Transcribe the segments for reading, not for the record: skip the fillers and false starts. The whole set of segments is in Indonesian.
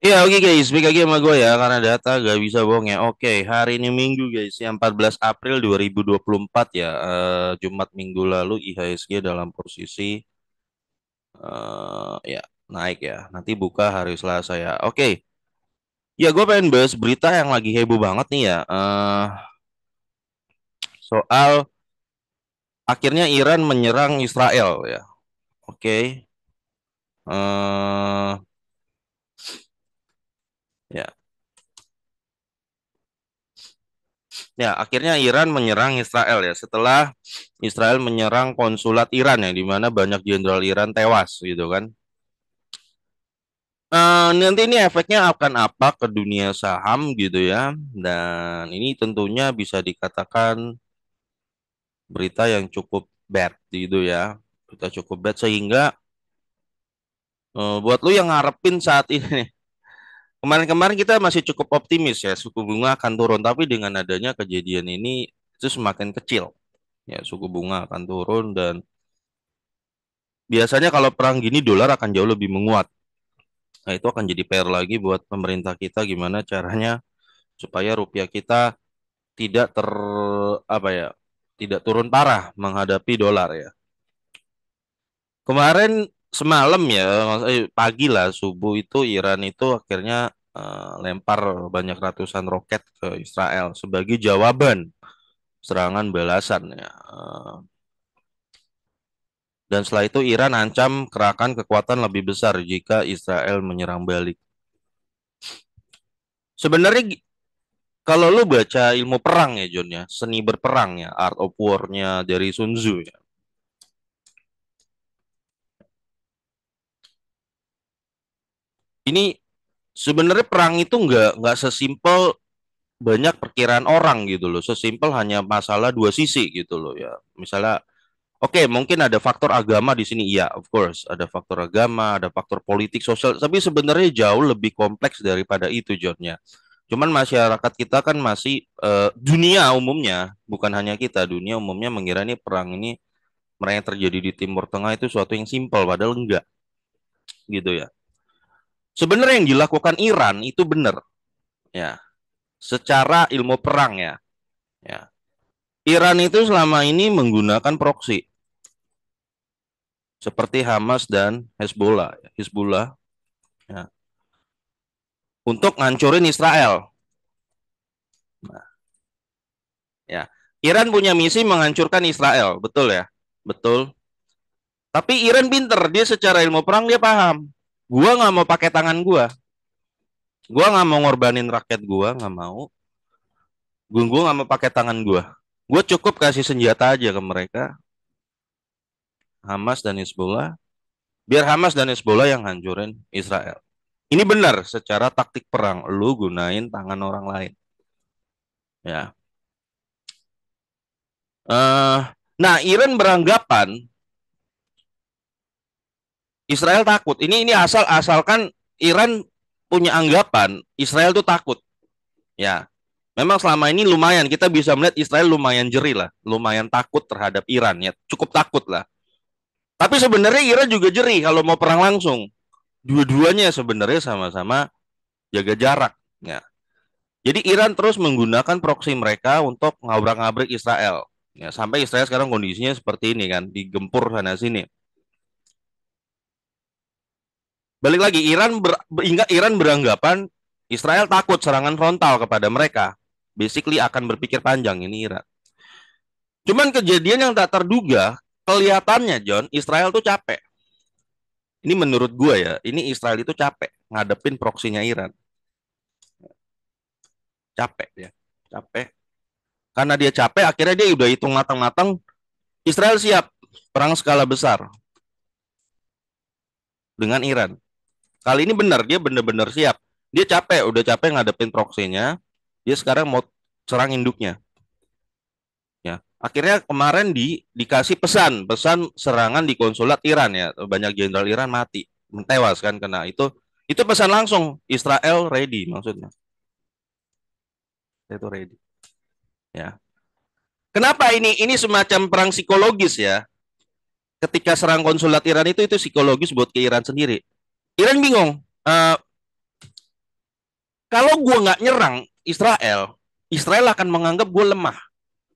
Ya oke guys, balik lagi sama gue ya karena data gak bisa bohong ya. Oke, hari ini Minggu guys, yang 14 April 2024 ya. Jumat minggu lalu IHSG dalam posisi ya naik ya. Nanti buka hari Selasa ya. Oke, ya gue pengen bahas berita yang lagi heboh banget nih ya. Soal akhirnya Iran menyerang Israel ya. Oke, eh ya. Ya, akhirnya Iran menyerang Israel ya setelah Israel menyerang konsulat Iran ya di mana banyak jenderal Iran tewas gitu kan. Nanti ini efeknya akan apa ke dunia saham gitu ya. Dan ini tentunya bisa dikatakan berita yang cukup bad gitu ya. Berita cukup bad sehingga buat lu yang ngarepin saat ini nih. Kemarin-kemarin kita masih cukup optimis ya suku bunga akan turun tapi dengan adanya kejadian ini itu semakin kecil ya suku bunga akan turun dan biasanya kalau perang gini dolar akan jauh lebih menguat. Nah, itu akan jadi PR lagi buat pemerintah kita gimana caranya supaya rupiah kita tidak apa ya, tidak turun parah menghadapi dolar ya. Kemarin semalam ya, pagi lah subuh itu Iran itu akhirnya lempar banyak ratusan roket ke Israel sebagai jawaban serangan balasan ya. Dan setelah itu Iran ancam kerahkan kekuatan lebih besar jika Israel menyerang balik. Sebenarnya kalau lu baca ilmu perang ya John ya, seni berperang ya, Art of War-nya dari Sun Tzu ya. Ini sebenarnya perang itu nggak sesimpel banyak perkiraan orang gitu loh, sesimpel hanya masalah dua sisi gitu loh ya. Misalnya, oke, mungkin ada faktor agama di sini, iya, of course, ada faktor agama, ada faktor politik, sosial, tapi sebenarnya jauh lebih kompleks daripada itu, John ya. Cuman masyarakat kita kan masih dunia umumnya, bukan hanya kita, dunia umumnya mengira ini perang ini mereka yang terjadi di Timur Tengah itu suatu yang simpel, padahal enggak gitu ya. Sebenarnya yang dilakukan Iran itu benar ya, secara ilmu perang ya. Ya. Iran itu selama ini menggunakan proksi seperti Hamas dan Hezbollah, Hizbullah ya, untuk ngancurin Israel. Nah, ya. Iran punya misi menghancurkan Israel, betul ya? Betul. Tapi Iran pinter, dia secara ilmu perang dia paham. Gua nggak mau pakai tangan gua nggak mau ngorbanin rakyat nggak mau. Gua nggak mau pakai tangan gue cukup kasih senjata aja ke mereka, Hamas dan Hezbollah, biar Hamas dan Hezbollah yang hancurin Israel. Ini benar secara taktik perang, lu gunain tangan orang lain. Ya. eh nah, Iran beranggapan Israel takut. Ini asalkan Iran punya anggapan Israel tuh takut. Ya. Memang selama ini lumayan kita bisa melihat Israel lumayan jeri lah, lumayan takut terhadap Iran ya, cukup takut lah. Tapi sebenarnya Iran juga jeri kalau mau perang langsung. Dua-duanya sebenarnya sama-sama jaga jarak. Ya. Jadi Iran terus menggunakan proksi mereka untuk ngabrak-ngabrik Israel. Ya, sampai Israel sekarang kondisinya seperti ini kan, digempur sana sini. Balik lagi, Iran beranggapan Israel takut serangan frontal kepada mereka. Basically akan berpikir panjang ini Iran. Cuman kejadian yang tak terduga, kelihatannya John, Israel tuh capek. Ini menurut gue ya, ini Israel itu capek ngadepin proksinya Iran. Capek ya, capek. Karena dia capek, akhirnya dia udah hitung matang-matang, Israel siap perang skala besar dengan Iran. Kali ini benar, dia benar-benar siap. Dia capek, udah capek ngadepin proksinya. Dia sekarang mau serang induknya. Ya, akhirnya kemarin dikasih pesan serangan di konsulat Iran ya. Banyak jenderal Iran mati, tewas kan kena itu. Itu pesan langsung Israel ready maksudnya. Itu ready. Ya. Kenapa ini semacam perang psikologis ya? Ketika serang konsulat Iran itu psikologis buat ke Iran sendiri. Iran bingung. Kalau gue nggak nyerang Israel, Israel akan menganggap gue lemah.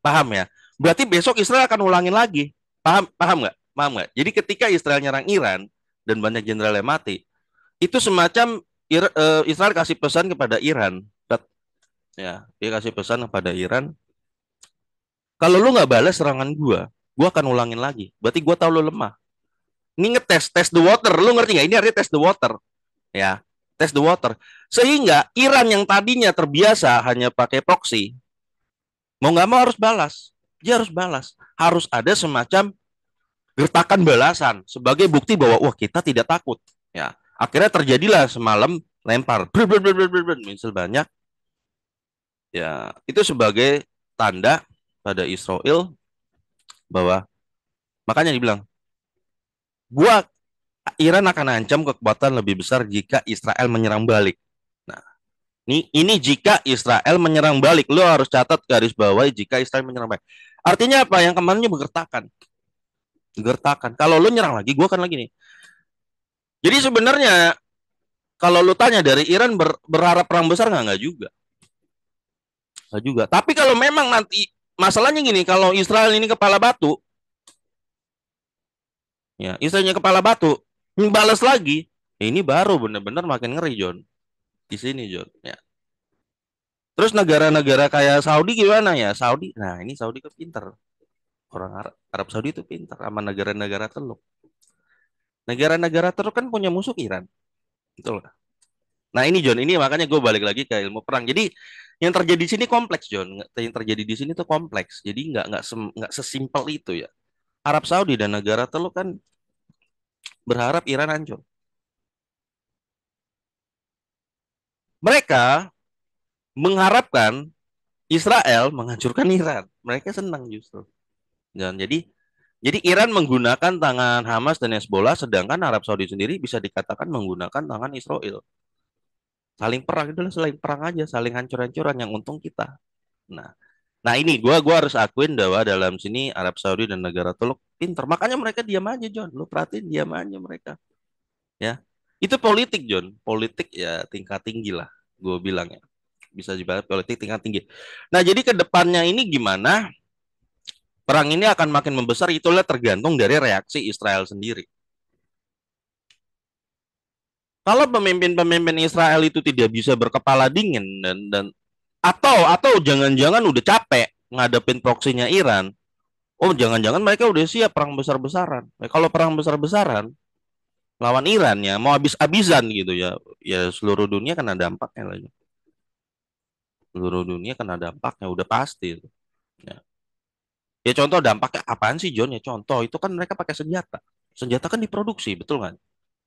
Paham ya? Berarti besok Israel akan ulangin lagi. Paham? Paham nggak? Paham nggak? Jadi ketika Israel nyerang Iran dan banyak jenderal yang mati, itu semacam Israel kasih pesan kepada Iran. Ya, dia kasih pesan kepada Iran, kalau lu nggak balas serangan gua akan ulangin lagi. Berarti gua tahu lu lemah. Ini ngetes, test the water. Lu ngerti nggak? Ini artinya test the water. Ya, test the water. Sehingga Iran yang tadinya terbiasa hanya pakai proxy, mau nggak mau harus balas. Dia harus balas. Harus ada semacam gertakan balasan sebagai bukti bahwa wah kita tidak takut. Ya, akhirnya terjadilah semalam lempar. Misal banyak. Ya, itu sebagai tanda pada Israel bahwa makanya dibilang, gua Iran akan ancam kekuatan lebih besar jika Israel menyerang balik. Nah, ini jika Israel menyerang balik, lo harus catat garis bawah jika Israel menyerang balik. Artinya apa? Yang kemarinnya bergertakan, gertakan. Kalau lo nyerang lagi, gua akan lagi nih. Jadi sebenarnya kalau lo tanya dari Iran berharap perang besar nggak juga, nggak juga. Tapi kalau memang nanti masalahnya gini, kalau Israel ini kepala batu, ya Israelnya kepala batu, balas lagi, ya ini baru benar-benar makin ngeri John. Di sini John. Ya. Terus negara-negara kayak Saudi gimana ya? Saudi, nah ini Saudi kan pinter. Orang Arab, Arab Saudi itu pinter sama negara-negara Teluk. Negara-negara Teluk kan punya musuh Iran. Betul nggak? Nah ini John, ini makanya gue balik lagi ke ilmu perang. Jadi yang terjadi di sini kompleks John. Yang terjadi di sini tuh kompleks. Jadi nggak sesimpel itu ya. Arab Saudi dan negara Teluk kan berharap Iran hancur. Mereka mengharapkan Israel menghancurkan Iran. Mereka senang justru. Dan jadi Iran menggunakan tangan Hamas dan Hezbollah, sedangkan Arab Saudi sendiri bisa dikatakan menggunakan tangan Israel. Saling perang itu saling perang aja, saling hancur-hancuran yang untung kita. Nah, nah ini gua harus akuin bahwa dalam sini Arab Saudi dan negara Teluk pinter. Makanya mereka diam aja, John. Lu perhatiin diam aja mereka, ya. Itu politik, John. Politik ya tingkat tinggi lah, gue bilang ya. Bisa dibahas politik tingkat tinggi. Nah, jadi ke depannya ini gimana? Perang ini akan makin membesar, itulah tergantung dari reaksi Israel sendiri. Kalau pemimpin-pemimpin Israel itu tidak bisa berkepala dingin dan atau jangan-jangan udah capek ngadepin proksinya Iran, oh jangan-jangan mereka udah siap perang besar-besaran. Kalau perang besar-besaran lawan Iran ya mau habis-habisan gitu ya, ya seluruh dunia kena dampaknya lah. Seluruh dunia kena dampaknya udah pasti. Ya. Ya contoh dampaknya apaan sih John? Ya contoh itu kan mereka pakai senjata. Senjata kan diproduksi, betul kan?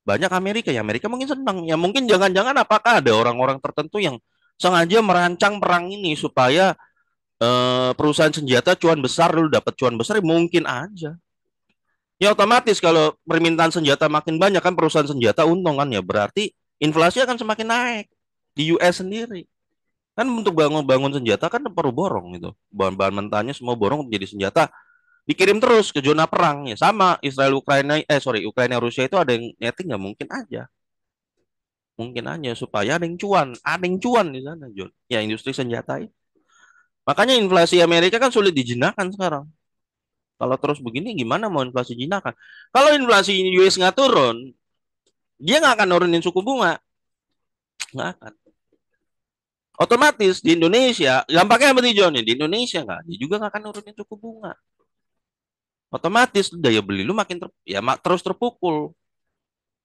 Banyak Amerika ya, Amerika mungkin senang. Ya mungkin jangan-jangan apakah ada orang-orang tertentu yang sengaja merancang perang ini supaya perusahaan senjata cuan besar dulu dapat cuan besar, ya mungkin aja. Ya otomatis kalau permintaan senjata makin banyak kan perusahaan senjata untung kan ya berarti inflasi akan semakin naik di US sendiri. Kan untuk bangun-bangun senjata kan perlu borong itu. Bahan-bahan mentahnya semua borong menjadi senjata dikirim terus ke zona perang ya sama Israel Ukraina Ukraina Rusia itu ada yang netting nggak mungkin aja supaya ada yang cuan di sana John ya industri senjata itu. Makanya inflasi Amerika kan sulit dijinakan sekarang. Kalau terus begini gimana mau inflasi jinakan? Kalau inflasi US nggak turun, dia nggak akan nurunin suku bunga, nggak akan. Otomatis di Indonesia, gampangnya apa nih John? Di Indonesia nggak, dia juga nggak akan nurunin suku bunga. Otomatis daya beli lu makin terus terpukul,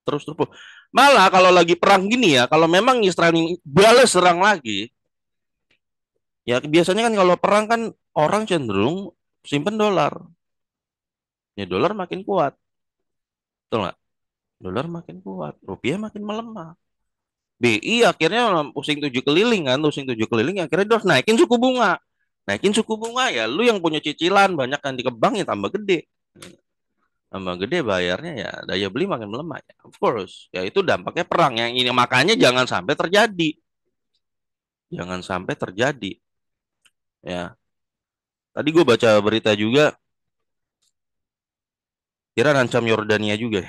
terus terpukul. Malah kalau lagi perang gini ya, kalau memang Israel balas serang lagi, ya biasanya kan kalau perang kan orang cenderung simpen dolar. Ya dolar makin kuat. Betul nggak? Dolar makin kuat. Rupiah makin melemah. BI akhirnya pusing tujuh keliling kan. Pusing tujuh keliling akhirnya dia harus naikin suku bunga. Naikin suku bunga ya. Lu yang punya cicilan banyak yang di bank ya tambah gede. Tambah gede bayarnya ya daya beli makin melemah. Ya, of course. Ya itu dampaknya perang. Yang ini makanya jangan sampai terjadi. Jangan sampai terjadi. Ya. Tadi gue baca berita juga. Kira ancam Yordania juga.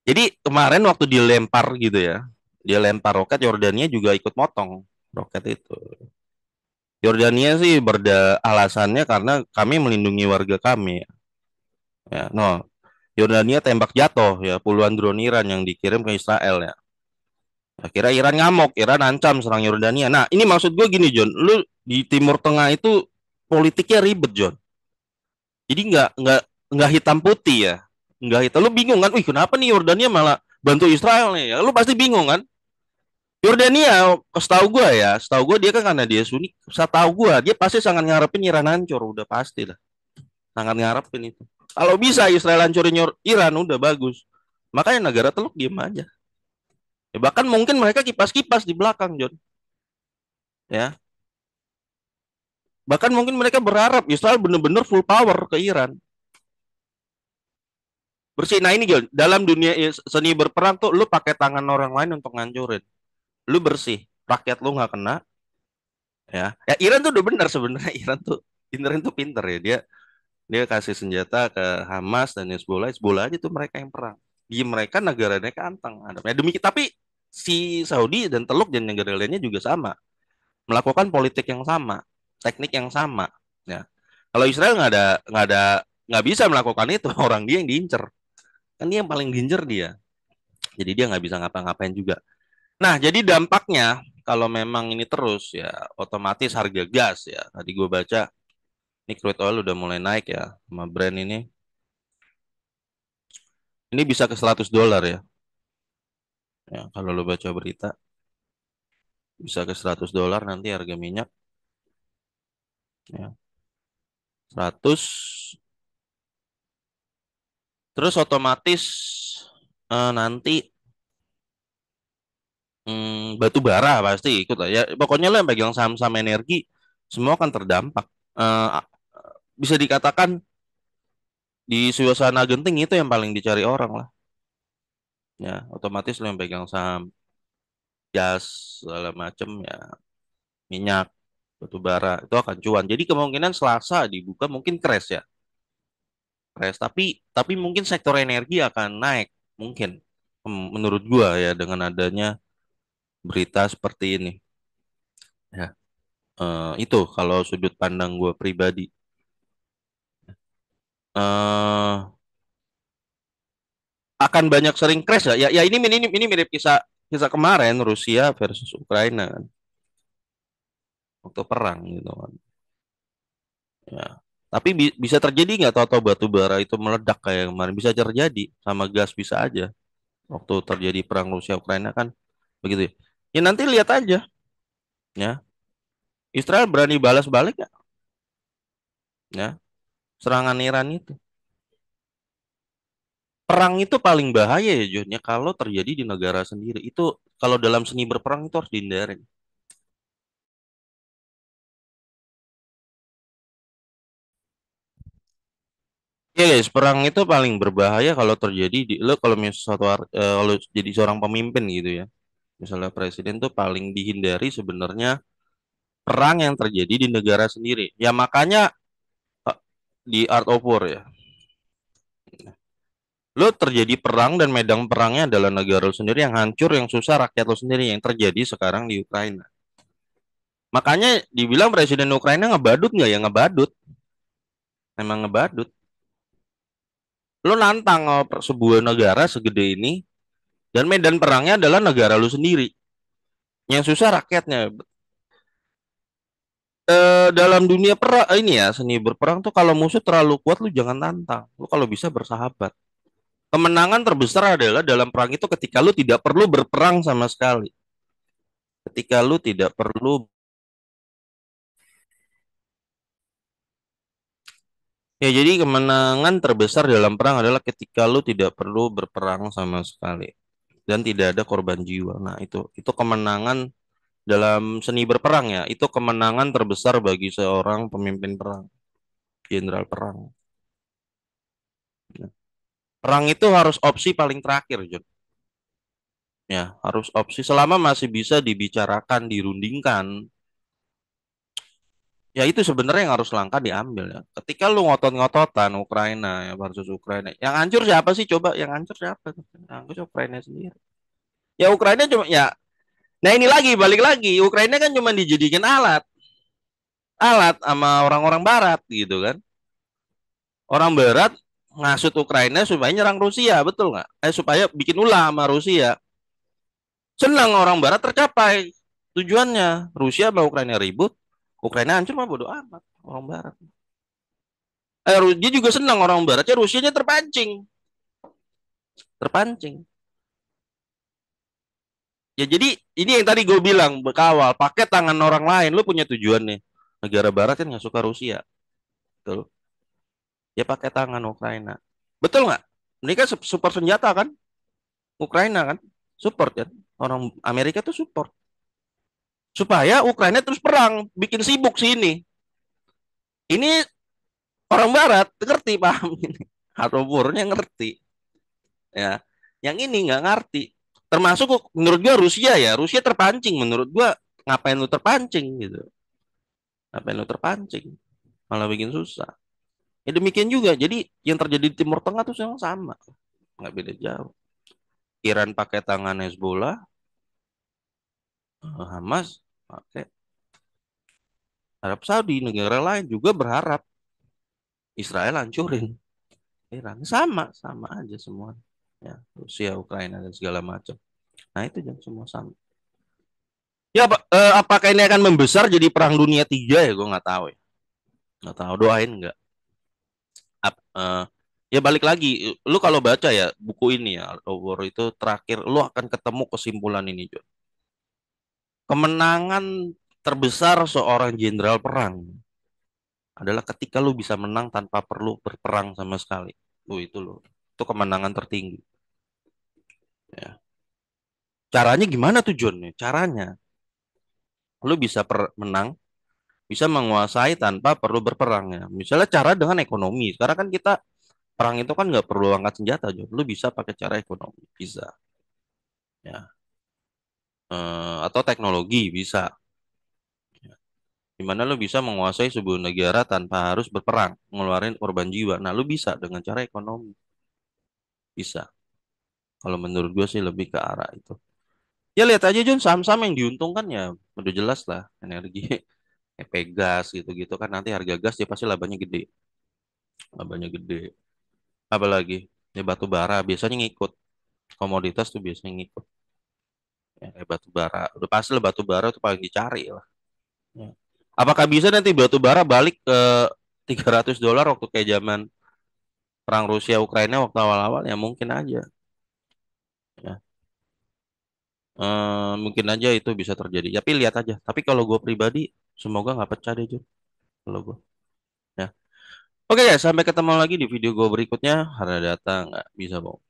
Jadi kemarin waktu dilempar gitu ya, dia lempar roket, Yordania juga ikut motong roket itu. Yordania sih alasannya karena kami melindungi warga kami. Ya, no, Yordania tembak jatuh ya puluhan drone Iran yang dikirim ke Israel ya. Akhirnya Iran ngamuk, Iran ancam serang Yordania. Nah, ini maksud gue gini, John. Lu di Timur Tengah itu politiknya ribet, John. Jadi nggak hitam putih ya. Nggak hitam. Lu bingung kan? Wih, kenapa nih Yordania malah bantu Israel nih? Ya, lu pasti bingung kan? Yordania, setahu gue dia kan karena dia Sunni, setahu gue dia pasti sangat ngarepin Iran hancur, udah pasti lah, sangat ngarepin itu. Kalau bisa Israel hancurin Iran, udah bagus. Makanya negara Teluk diem aja. Ya, bahkan mungkin mereka kipas-kipas di belakang, John. Ya, bahkan mungkin mereka berharap Israel benar-benar full power ke Iran. Bersih. Nah ini John, dalam dunia seni berperang tuh, lu pakai tangan orang lain untuk ngancurin. Lu bersih, rakyat lu nggak kena. Ya, ya Iran tuh udah benar sebenarnya. Iran tuh pinter ya. Dia kasih senjata ke Hamas dan Hezbollah. Hezbollah aja tuh mereka yang perang. Di mereka negaranya anteng. Ya demikian. Tapi si Saudi dan Teluk dan negara lainnya juga sama, melakukan politik yang sama, teknik yang sama. Ya. Kalau Israel nggak bisa melakukan itu. Orang dia yang diincer. Kan dia yang paling gincer dia. Jadi dia nggak bisa ngapa-ngapain juga. Nah, jadi dampaknya kalau memang ini terus ya, otomatis harga gas ya. Tadi gue baca, ini crude oil udah mulai naik ya, sama brand ini. Ini bisa ke $100 ya. Ya, kalau lo baca berita, bisa ke $100 nanti harga minyak. Ya, 100. Terus otomatis nanti batu bara pasti ikut lah. Ya, pokoknya lo yang pegang saham-saham energi, semua akan terdampak. Eh, bisa dikatakan di suasana genting itu yang paling dicari orang lah. Ya, otomatis lo yang pegang saham gas segala macem ya, minyak, batu bara itu akan cuan. Jadi kemungkinan Selasa dibuka mungkin crash ya, crash. Tapi mungkin sektor energi akan naik mungkin. Menurut gua ya dengan adanya berita seperti ini. Ya, itu kalau sudut pandang gua pribadi. eh Akan banyak sering crash ya. Ya, ya ini mirip kisah kisah kemarin Rusia versus Ukraina kan, waktu perang gitu kan. Ya. Tapi bisa terjadi nggak tahu-tahu batu bara itu meledak kayak kemarin, bisa terjadi sama gas bisa aja waktu terjadi perang Rusia Ukraina kan begitu ya. Ya nanti lihat aja ya. Israel berani balas balik ya, ya serangan Iran itu. Perang itu paling bahaya ya John ya kalau terjadi di negara sendiri. Itu kalau dalam seni berperang itu harus dihindarin. Ya guys, perang itu paling berbahaya kalau terjadi di lo kalau misalnya kalau jadi seorang pemimpin gitu ya. Misalnya presiden tuh paling dihindari sebenarnya perang yang terjadi di negara sendiri. Ya makanya eh, di Art of War ya. Lo terjadi perang dan medan perangnya adalah negara lo sendiri yang hancur, yang susah rakyat lo sendiri yang terjadi sekarang di Ukraina. Makanya dibilang presiden Ukraina ngebadut nggak ya ngebadut, memang ngebadut. Lo nantang sebuah negara segede ini dan medan perangnya adalah negara lo sendiri. Yang susah rakyatnya. Dalam dunia perang ini ya seni berperang tuh kalau musuh terlalu kuat lu jangan tantang. Lu kalau bisa bersahabat. Kemenangan terbesar adalah dalam perang itu ketika lu tidak perlu berperang sama sekali. Ketika lu tidak perlu. Ya, jadi kemenangan terbesar dalam perang adalah ketika lu tidak perlu berperang sama sekali dan tidak ada korban jiwa. Nah, itu kemenangan dalam seni berperang ya. Itu kemenangan terbesar bagi seorang pemimpin perang, jenderal perang. Nah, perang itu harus opsi paling terakhir, John. Ya, harus opsi selama masih bisa dibicarakan, dirundingkan. Ya itu sebenarnya yang harus langkah diambil ya. Ketika lu ngotot-ngototan Ukraina ya versus Ukraina, yang hancur siapa sih coba? Yang hancur siapa? Yang hancur Ukraina sendiri. Ya Ukraina cuma ya. Nah ini lagi balik lagi, Ukraina kan cuma dijadikan alat, alat sama orang-orang Barat gitu kan. Orang Barat ngasut Ukraina supaya nyerang Rusia, betul nggak? Supaya bikin ulah sama Rusia. Senang orang Barat tercapai tujuannya. Rusia sama Ukraina ribut, Ukraina hancur mah bodo amat orang Barat. Dia juga senang orang Barat, ya Rusianya terpancing, terpancing. Ya jadi ini yang tadi gue bilang bekawal, pakai tangan orang lain. Lu punya tujuan nih. Negara Barat kan nggak suka Rusia, betul? Ya pakai tangan Ukraina, betul nggak? Ini kan super senjata kan, Ukraina kan, support kan. Orang Amerika tuh support supaya Ukraina terus perang, bikin sibuk sini. Ini orang Barat ngerti paham ini, atau umurnya ngerti ya. Yang ini nggak ngerti. Termasuk menurut gua Rusia ya, Rusia terpancing menurut gua. Ngapain lu terpancing gitu? Ngapain lu terpancing? Malah bikin susah. Ya demikian juga. Jadi yang terjadi di Timur Tengah tuh yang sama, nggak beda jauh. Iran pakai tangan Hezbollah, Hamas pakai Arab Saudi, negara lain juga berharap Israel hancurin Iran. Sama, sama aja semua. Ya, Rusia, Ukraina dan segala macam. Nah itu jangan semua sama. Ya, apakah ini akan membesar jadi perang dunia tiga ya? Gue nggak tahu ya. Nggak tahu. Doain nggak. Ya balik lagi. Lu kalau baca ya buku ini ya, Art of War itu terakhir, lu akan ketemu kesimpulan ini, Jo. Kemenangan terbesar seorang jenderal perang adalah ketika lu bisa menang tanpa perlu berperang sama sekali. Itu lo. Itu kemenangan tertinggi. Ya. Caranya gimana tuh, John? Caranya, lu bisa menang, bisa menguasai tanpa perlu berperang ya. Misalnya cara dengan ekonomi. Sekarang kan kita perang itu kan nggak perlu angkat senjata, John. Lu bisa pakai cara ekonomi, bisa. Ya. Atau teknologi bisa. Ya. Dimana lu bisa menguasai sebuah negara tanpa harus berperang, ngeluarin korban jiwa. Nah, lu bisa dengan cara ekonomi, bisa. Kalau menurut gue sih lebih ke arah itu. Ya lihat aja John, saham-saham yang diuntungkan ya udah jelas lah, energi, kayak gas gitu-gitu kan, nanti harga gas dia pasti labanya gede, labanya gede. Apalagi ya batu bara biasanya ngikut, komoditas tuh biasanya ngikut. Ya, kayak batu bara, udah pasti lah batu bara tuh paling dicari lah. Ya. Apakah bisa nanti batu bara balik ke $300 waktu kayak zaman perang Rusia Ukraina waktu awal-awal ya mungkin aja. Ya. Mungkin aja itu bisa terjadi. Tapi lihat aja. Tapi kalau gue pribadi, semoga nggak pecah deh Jun. Kalau gue. Ya. Oke ya, sampai ketemu lagi di video gue berikutnya. Ada data nggak bisa, Bang.